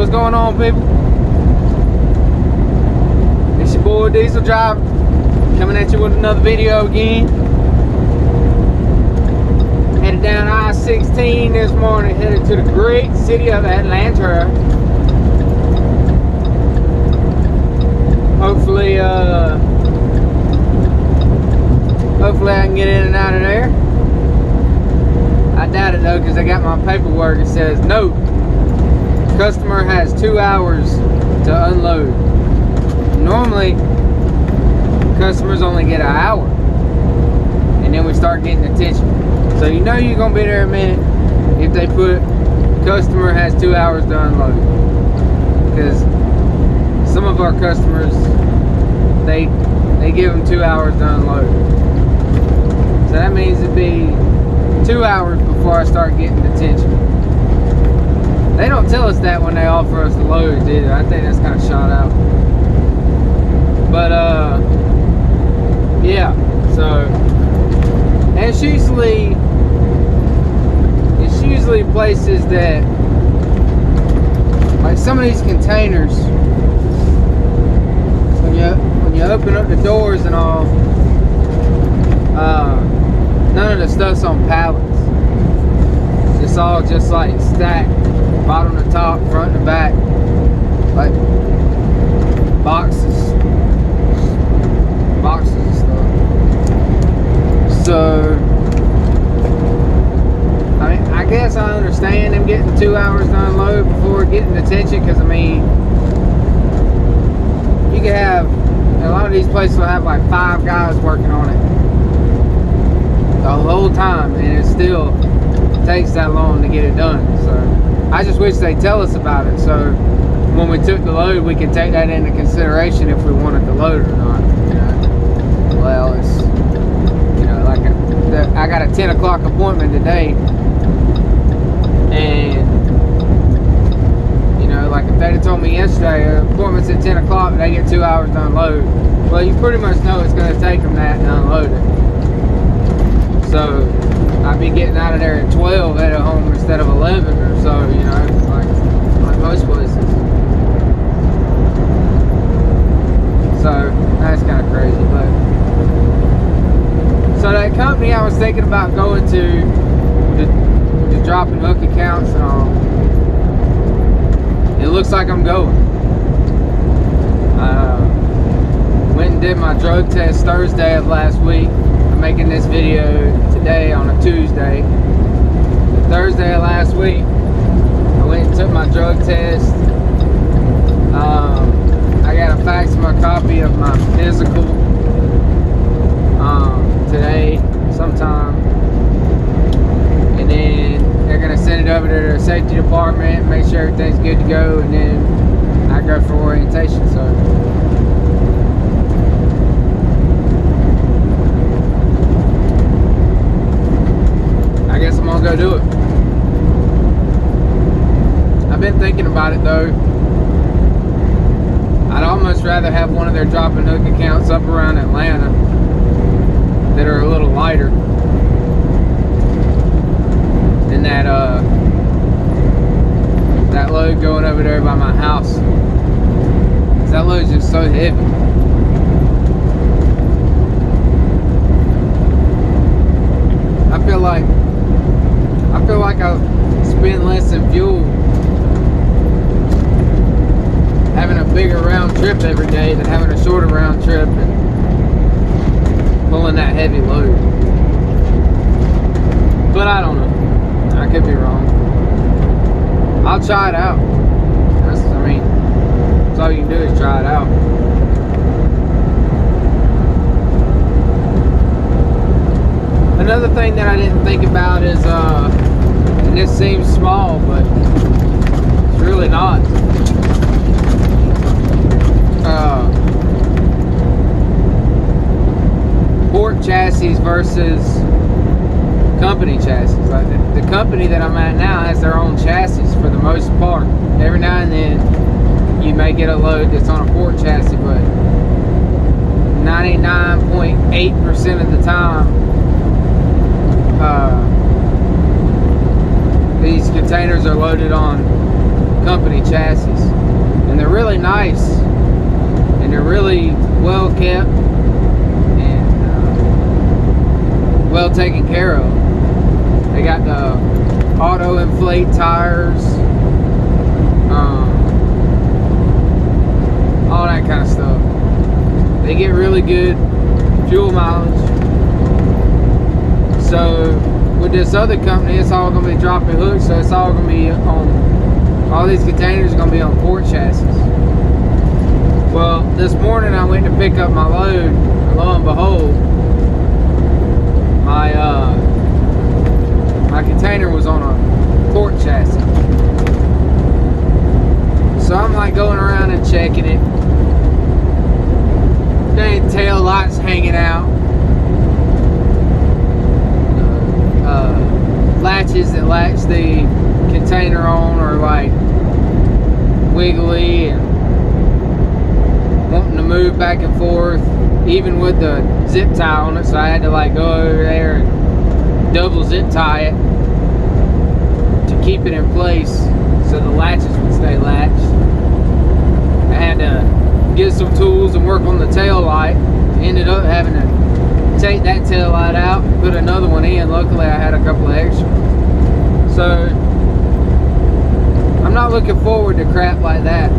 What's going on, people? It's your boy Diesel Driver coming at you with another video again. Headed down I-16 this morning, headed to the great city of Atlanta. Hopefully I can get in and out of there. I doubt it though, because I got my paperwork. It says no. Customer has 2 hours to unload. Normally, customers only get an hour, and then we start getting attention. So you know you're gonna be there a minute if they put customer has 2 hours to unload, because some of our customers they give them 2 hours to unload. So that means it'd be 2 hours before I start getting attention. They don't tell us that when they offer us the loads either. I think that's kind of shot out. But yeah. So, and it's usually places that, like some of these containers, when you open up the doors and all, none of the stuff's on pallets. It's all just like stacked, bottom to top, front to back, like boxes and stuff. So, I mean, I guess I understand them getting 2 hours to unload before getting attention, because I mean, you can have, a lot of these places will have like 5 guys working on it the whole time, and it still takes that long to get it done. So I just wish they'd tell us about it, so when we took the load, we could take that into consideration if we wanted to load it or not. You know, well, it's, you know, like I got a 10 o'clock appointment today, and you know, like if they'd have told me yesterday appointment's at 10 o'clock, they get 2 hours to unload, well, you pretty much know it's going to take them that to unload it. So I'd be getting out of there at 12 at home instead of 11 or so, you know, like most places. So that's kind of crazy. But so that company I was thinking about going to dropping hook accounts and all, it looks like I'm going. Went and did my drug test Thursday of last week. I'm making this video today on a Tuesday. Thursday of last week, I went and took my drug test. I got to fax my copy of my physical today sometime, and then they're gonna send it over to their safety department, make sure everything's good to go, and then I go for orientation. So I guess I'm gonna go do it. I've been thinking about it though. I'd almost rather have one of their drop and hook accounts up around Atlanta that are a little lighter than that load going over there by my house. 'Cause that load's just so heavy. I feel like I spend less in fuel having a bigger round trip every day than having a shorter round trip and pulling that heavy load. But I don't know. I could be wrong. I'll try it out. That's all you can do is try it out. Another thing that I didn't think about is, and this seems small, but it's really not. Port chassis versus company chassis. Like the company that I'm at now has their own chassis for the most part. Every now and then you may get a load that's on a port chassis, but 99.8% of the time these containers are loaded on company chassis, and they're really nice, and they're really well kept and well taken care of. They got the auto inflate tires, all that kind of stuff. They get really good fuel mileage. So with this other company, it's all going to be dropping hooks, so it's all going to be on, all these containers are going to be on port chassis. Well, this morning I went to pick up my load, and lo and behold, my container was on a port chassis. So I'm like going around and checking it. Dang tail lights hanging out. Latches that latch the container on are like wiggly and wanting to move back and forth, even with the zip tie on it. So I had to like go over there and double zip tie it to keep it in place so the latches would stay latched. I had to get some tools and work on the tail light. Ended up having to take that tail light out and put another one in. Luckily I had a couple of extra. So I'm not looking forward to crap like that,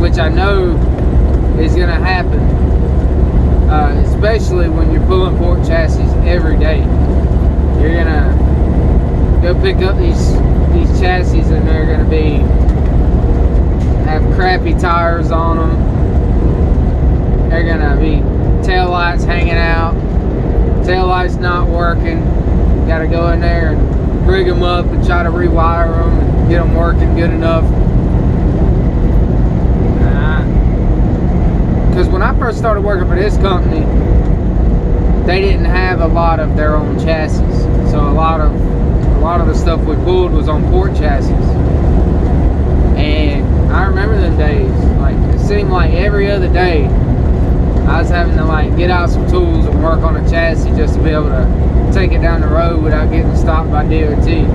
which I know is going to happen, especially when you're pulling port chassis every day. You're going to go pick up these chassis and they're going to have crappy tires on them. They're going to be tail lights hanging out, tail lights not working. Got to go in there and rig them up and try to rewire them and get them working good enough. Because when I first started working for this company, they didn't have a lot of their own chassis, so a lot of the stuff we pulled was on port chassis. And I remember them days. Like, it seemed like every other day I was having to like get out some tools and work on a chassis just to be able to take it down the road without getting stopped by DOT.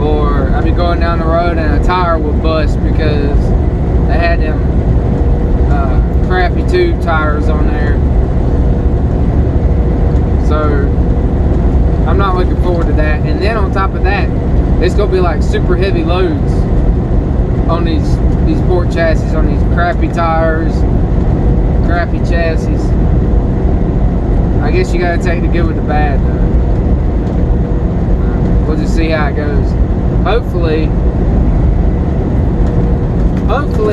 Or I'd be going down the road and a tire would bust because they had them crappy tube tires on there. So I'm not looking forward to that. And then on top of that, it's gonna be like super heavy loads on these port chassis, on these crappy tires, crappy chassis. I guess you gotta take the good with the bad though. We'll just see how it goes. Hopefully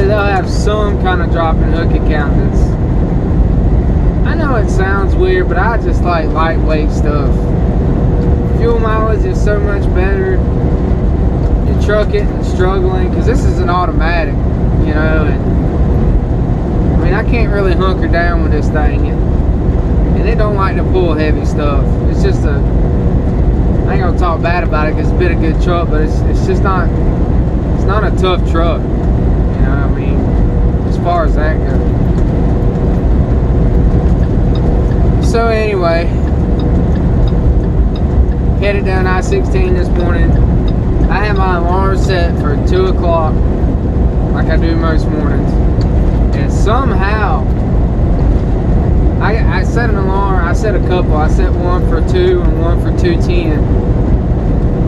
they'll have some kind of drop and hook account that's, I know it sounds weird, but I just like lightweight stuff. Fuel mileage is so much better. You're trucking and struggling, because this is an automatic, you know, and I mean, I can't really hunker down with this thing, and it don't like to pull heavy stuff. It's just I ain't gonna talk bad about it because it's been a good truck, but it's just not, it's not a tough truck, you know what I mean, as far as that goes. So anyway, headed down I-16 this morning. I had my alarm set for 2 o'clock like I do most mornings, and somehow I set an alarm. I set a couple. I set one for 2 and one for 2:10,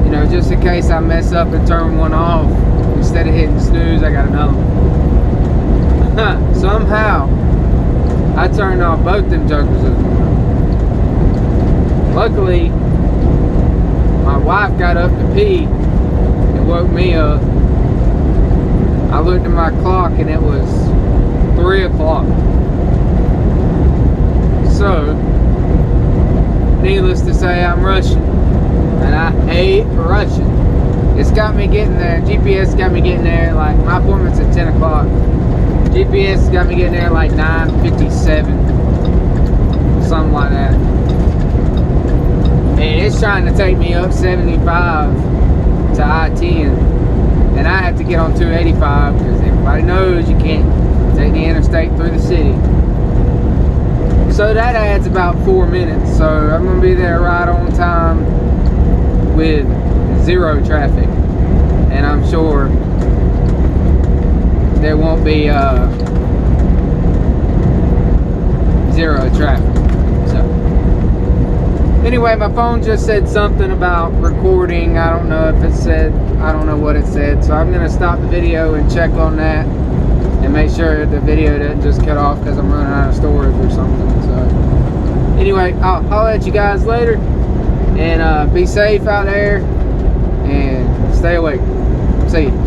you know, just in case I mess up and turn one off. Instead of hitting snooze, I got another one. Somehow I turned off both them jokers this morning. Luckily my wife got up to pee and woke me up. I looked at my clock and it was 3 o'clock. So, needless to say, I'm rushing. And I hate rushing. It's got me getting there. GPS got me getting there, like, my appointment's at 10 o'clock. GPS got me getting there like 9:57. Something like that. And it's trying to take me up 75 to I-10. And I have to get on 285 because everybody knows you can't take the interstate through the city. So that adds about 4 minutes. So I'm going to be there right on time with 0 traffic. And I'm sure there won't be zero traffic. So anyway, my phone just said something about recording. I don't know if it said, I don't know what it said. So I'm gonna stop the video and check on that and make sure the video doesn't just cut off because I'm running out of storage or something. So anyway, I'll holler at you guys later, and be safe out there and stay awake. See you.